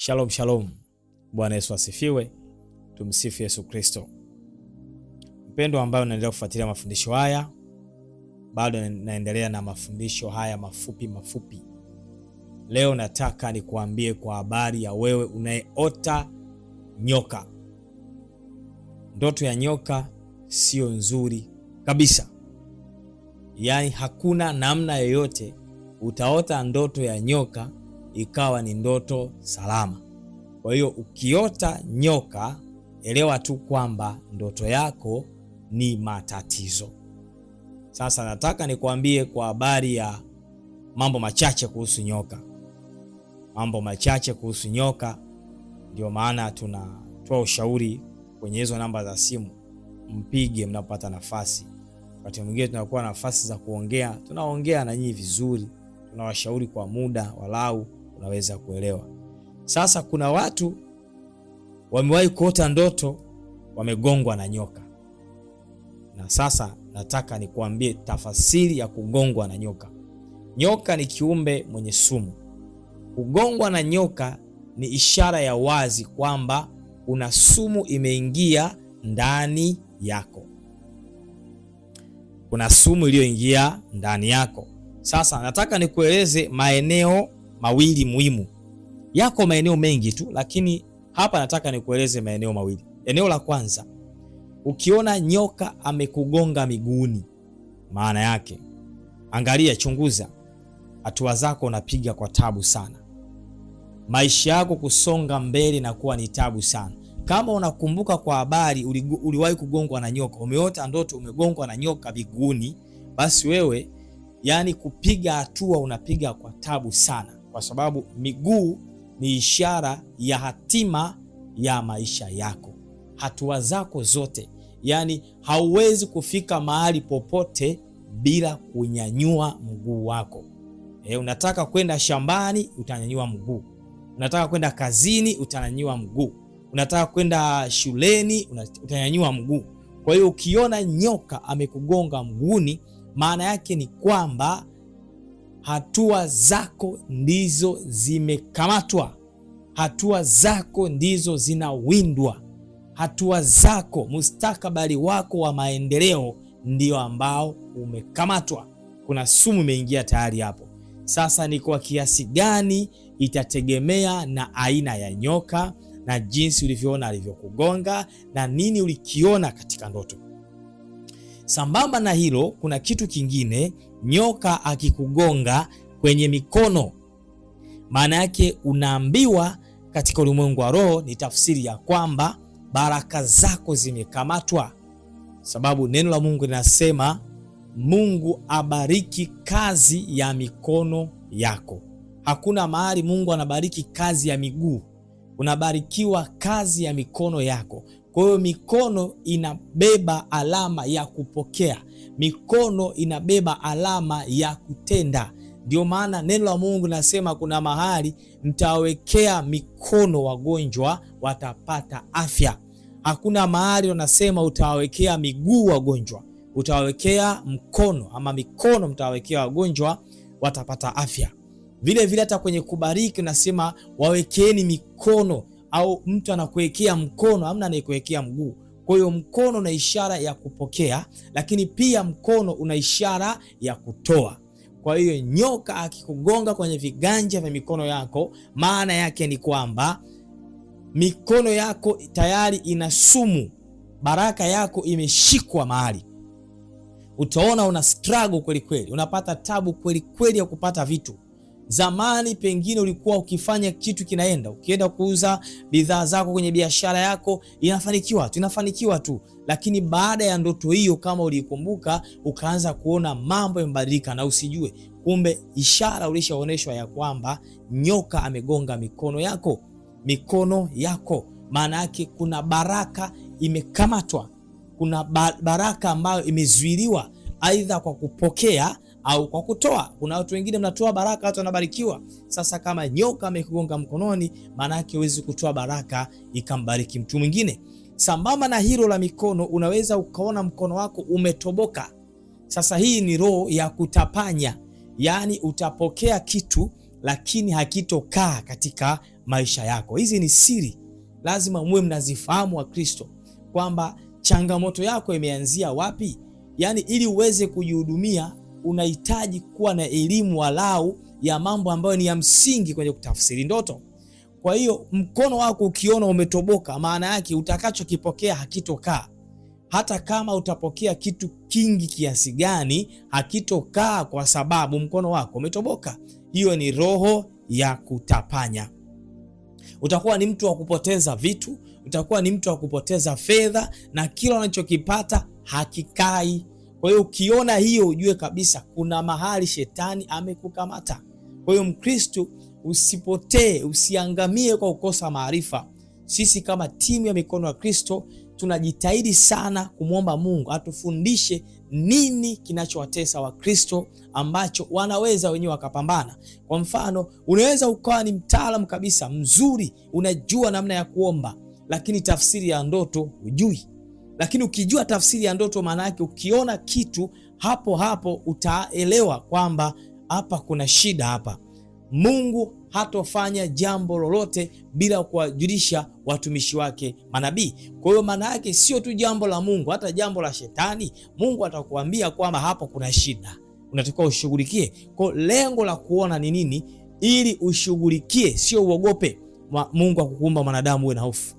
Shalom shalom. Bwana Yesu asifiwe. Tumsifu Yesu Kristo. Mpendo ambao unaendelea kufuatilia mafundisho haya, bado naendelea na mafundisho haya mafupi. Leo nataka nikuambie kwa habari ya wewe unayeota nyoka. Ndoto ya nyoka sio nzuri kabisa. Yaani hakuna namna yoyote utaota ndoto ya nyoka ikawa ni ndoto salama. Kwa hiyo ukiota nyoka, elewa tu kwamba ndoto yako ni matatizo. Sasa nataka nikuambie kwa habari ya mambo machache kuhusu nyoka. Mambo machache kuhusu nyoka, ndio maana tunatoa ushauri kwenye hizo namba za simu. Mpige mnapopata nafasi. Wakati mwingine tunakuwa na nafasi za kuongea, tunaongea na nyinyi vizuri, tunawashauri kwa muda walau unaweza kuelewa. Sasa kuna watu wamewahi kuota ndoto wamegongwa na nyoka. Na sasa nataka nikuambie tafasiri ya kugongwa na nyoka. Nyoka ni kiumbe mwenye sumu. Kugongwa na nyoka ni ishara ya wazi kwamba una sumu imeingia ndani yako. Kuna sumu iliyoingia ndani yako. Sasa nataka nikueleze maeneo mawili muhimu. Yako maeneo mengi tu, lakini hapa nataka nikueleze maeneo mawili. Eneo la kwanza, ukiona nyoka amekugonga miguuni, maana yake, angalia, chunguza, hatua zako unapiga kwa tabu sana. Maisha yako kusonga mbele na kuwa ni tabu sana. Kama unakumbuka kwa habari uliwahi kugongwa na nyoka, umeota ndoto umegongwa na nyoka miguuni, basi wewe yani kupiga hatua unapiga kwa tabu sana, kwa sababu miguu ni ishara ya hatima ya maisha yako. Hatua zako zote, yani hauwezi kufika mahali popote bila kunyanyua mguu wako. Unataka kwenda shambani, utanyanyua mguu. Unataka kwenda kazini, utanyanyua mguu. Unataka kwenda shuleni, utanyanyua mguu. Kwa hiyo ukiona nyoka amekugonga mguuni, maana yake ni kwamba hatua zako ndizo zimekamatwa. Hatua zako ndizo zinawindwa. Hatua zako, mustakabali wako wa maendeleo ndio ambao umekamatwa. Kuna sumu imeingia tayari hapo. Sasa ni kwa kiasi gani itategemea na aina ya nyoka na jinsi ulivyoona alivyokugonga na nini ulikiona katika ndoto. Sambamba na hilo, kuna kitu kingine. Nyoka akikugonga kwenye mikono, maana yake unaambiwa katika ulimwengu wa roho, ni tafsiri ya kwamba baraka zako zimekamatwa. Sababu neno la Mungu linasema Mungu abariki kazi ya mikono yako. Hakuna mahali Mungu anabariki kazi ya miguu. Unabarikiwa kazi ya mikono yako. Kwa hiyo mikono inabeba alama ya kupokea. Mikono inabeba alama ya kutenda. Ndio maana neno la Mungu linasema kuna mahali mtawekea mikono wagonjwa watapata afya. Hakuna mahali wanasema utawekea miguu wagonjwa. Utawekea mkono ama mikono mtawekea wagonjwa watapata afya. Vile vile hata kwenye kubariki nasema wawekeeni mikono, au mtu anakuwekea mkono, amna anayekuwekea mguu. Kwa hiyo mkono una ishara ya kupokea, lakini pia mkono una ishara ya kutoa. Kwa hiyo nyoka akikugonga kwenye viganja vya mikono yako, maana yake ni kwamba mikono yako tayari ina sumu. Baraka yako imeshikwa mahali. Utaona una struggle kweli kweli, unapata tabu kweli kweli ya kupata vitu. Zamani pengine ulikuwa ukifanya kitu kinaenda, ukienda kuuza bidhaa zako kwenye biashara yako inafanikiwa tu, lakini baada ya ndoto hiyo, kama ulikumbuka, ukaanza kuona mambo yamebadilika na usijue, kumbe ishara ulishaoneshwa ya kwamba nyoka amegonga mikono yako. Maana yake kuna baraka imekamatwa, kuna baraka ambayo imezuiliwa, aidha kwa kupokea au kwa kutoa. Kuna watu wengine mnatoa baraka, watu wanabarikiwa. Sasa kama nyoka amekugonga mkononi, maana yake huwezi kutoa baraka ikambariki mtu mwingine. Sambamba na hilo la mikono, unaweza ukaona mkono wako umetoboka. Sasa hii ni roho ya kutapanya. Yaani utapokea kitu lakini hakitokaa katika maisha yako. Hizi ni siri, lazima muwe mnazifahamu wa Kristo, kwamba changamoto yako imeanzia wapi. Yani ili uweze kujihudumia unahitaji kuwa na elimu walau ya mambo ambayo ni ya msingi kwenye kutafsiri ndoto. Kwa hiyo mkono wako ukiona umetoboka, maana yake utakachokipokea hakitokaa. Hata kama utapokea kitu kingi kiasi gani, hakitokaa kwa sababu mkono wako umetoboka. Hiyo ni roho ya kutapanya. Utakuwa ni mtu wa kupoteza vitu, utakuwa ni mtu wa kupoteza fedha, na kila unachokipata hakikai. Kwa hiyo ukiona hiyo, ujue kabisa kuna mahali shetani amekukamata. Kwa hiyo Mkristo, usipotee, usiangamie kwa kukosa maarifa. Sisi kama timu ya Mikono ya Kristo tunajitahidi sana kumwomba Mungu atufundishe nini kinachowatesa Wakristo ambacho wanaweza wenyewe wakapambana. Kwa mfano, unaweza ukawa ni mtaalamu kabisa mzuri, unajua namna ya kuomba, lakini tafsiri ya ndoto hujui. Lakini ukijua tafsiri ya ndoto, maana yake ukiona kitu hapo hapo utaelewa kwamba hapa kuna shida hapa. Mungu hatofanya jambo lolote bila kuwajulisha watumishi wake manabii. Kwa hiyo maana yake sio tu jambo la Mungu, hata jambo la shetani Mungu atakuambia kwamba hapo kuna shida, unatakiwa ushughulikie. Kwa lengo la kuona ni nini? Ili ushughulikie, sio uogope. Mungu hakukuumba mwanadamu uwe na hofu,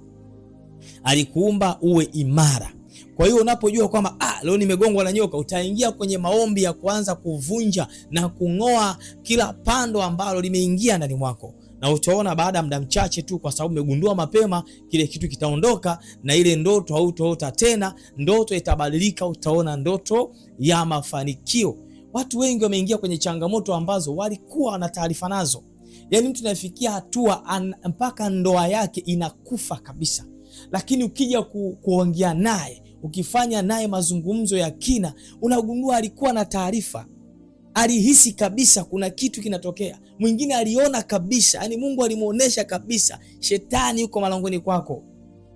alikuumba uwe imara. Kwa hiyo unapojua kwamba leo nimegongwa na nyoka, utaingia kwenye maombi ya kuanza kuvunja na kung'oa kila pando ambalo limeingia ndani mwako, na utaona baada ya muda mchache tu, kwa sababu umegundua mapema, kile kitu kitaondoka na ile ndoto hautaota tena. Ndoto itabadilika, utaona ndoto ya mafanikio. Watu wengi wameingia kwenye changamoto ambazo walikuwa wana taarifa nazo. Yaani mtu anafikia hatua mpaka ndoa yake inakufa kabisa, lakini ukija kuongea naye, ukifanya naye mazungumzo ya kina, unagundua alikuwa na taarifa, alihisi kabisa kuna kitu kinatokea. Mwingine aliona kabisa, yani Mungu alimuonesha kabisa shetani yuko malangoni kwako,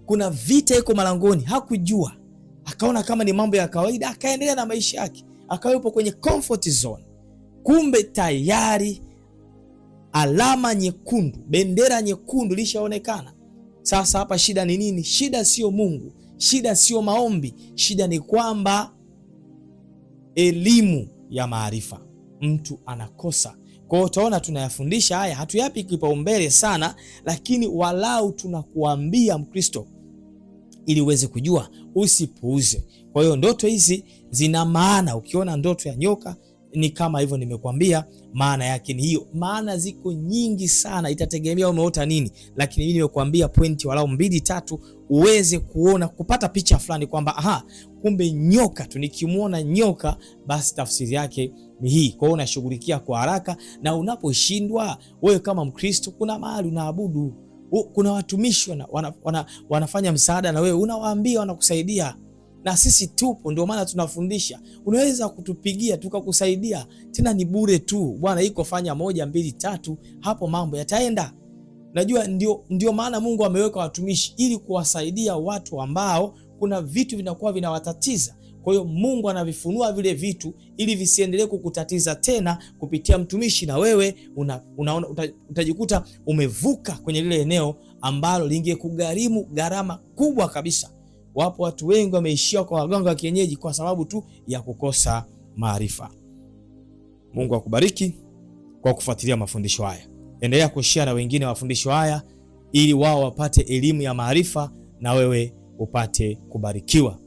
kuna vita yuko malangoni. Hakujua, akaona kama ni mambo ya kawaida, akaendelea na maisha yake, akawa yupo kwenye comfort zone. Kumbe tayari alama nyekundu, bendera nyekundu lishaonekana. Sasa hapa shida ni nini? Shida sio Mungu, shida sio maombi, shida ni kwamba elimu ya maarifa mtu anakosa. Kwa hiyo utaona tunayafundisha haya, hatuyapi kipaumbele sana, lakini walau tunakuambia Mkristo ili uweze kujua, usipuuze. Kwa hiyo ndoto hizi zina maana. Ukiona ndoto ya nyoka ni kama hivyo nimekuambia, maana yake ni hiyo. Maana ziko nyingi sana, itategemea umeota nini, lakini mimi nimekuambia pointi walau 2-3 uweze kuona, kupata picha fulani kwamba kumbe nyoka tu, nikimuona nyoka basi tafsiri yake ni hii. Kwa hiyo unashughulikia kwa haraka, na unaposhindwa wewe kama Mkristo, kuna mahali unaabudu, kuna watumishi wanafanya msaada na wewe unawaambia, wanakusaidia. Na sisi tupo, ndio maana tunafundisha. Unaweza kutupigia tukakusaidia, tena ni bure tu. Bwana iko fanya 1 2 3, hapo mambo yataenda. Najua ndio maana Mungu ameweka watumishi ili kuwasaidia watu ambao kuna vitu vinakuwa vinawatatiza. Kwa hiyo Mungu anavifunua vile vitu ili visiendelee kukutatiza tena kupitia mtumishi, na wewe utajikuta umevuka kwenye lile eneo ambalo lingekugharimu gharama kubwa kabisa. Wapo watu wengi wameishia kwa waganga wa kienyeji kwa sababu tu ya kukosa maarifa. Mungu akubariki kwa kufuatilia mafundisho haya. Endelea kushare na wengine mafundisho haya ili wao wapate elimu ya maarifa na wewe upate kubarikiwa.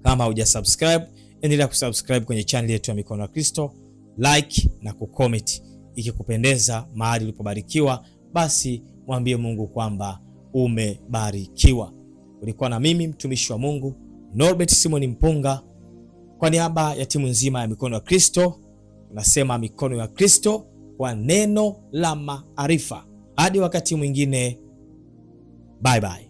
Kama hujasubscribe, endelea kusubscribe kwenye channel yetu ya Mikono ya Kristo, like na kucomment. Ikikupendeza mahali ulipobarikiwa, basi mwambie Mungu kwamba umebarikiwa. Ulikuwa na mimi mtumishi wa Mungu Norbert Simon Mpunga, kwa niaba ya timu nzima ya Mikono ya Kristo. Tunasema Mikono ya Kristo kwa neno la maarifa. Hadi wakati mwingine, bye bye.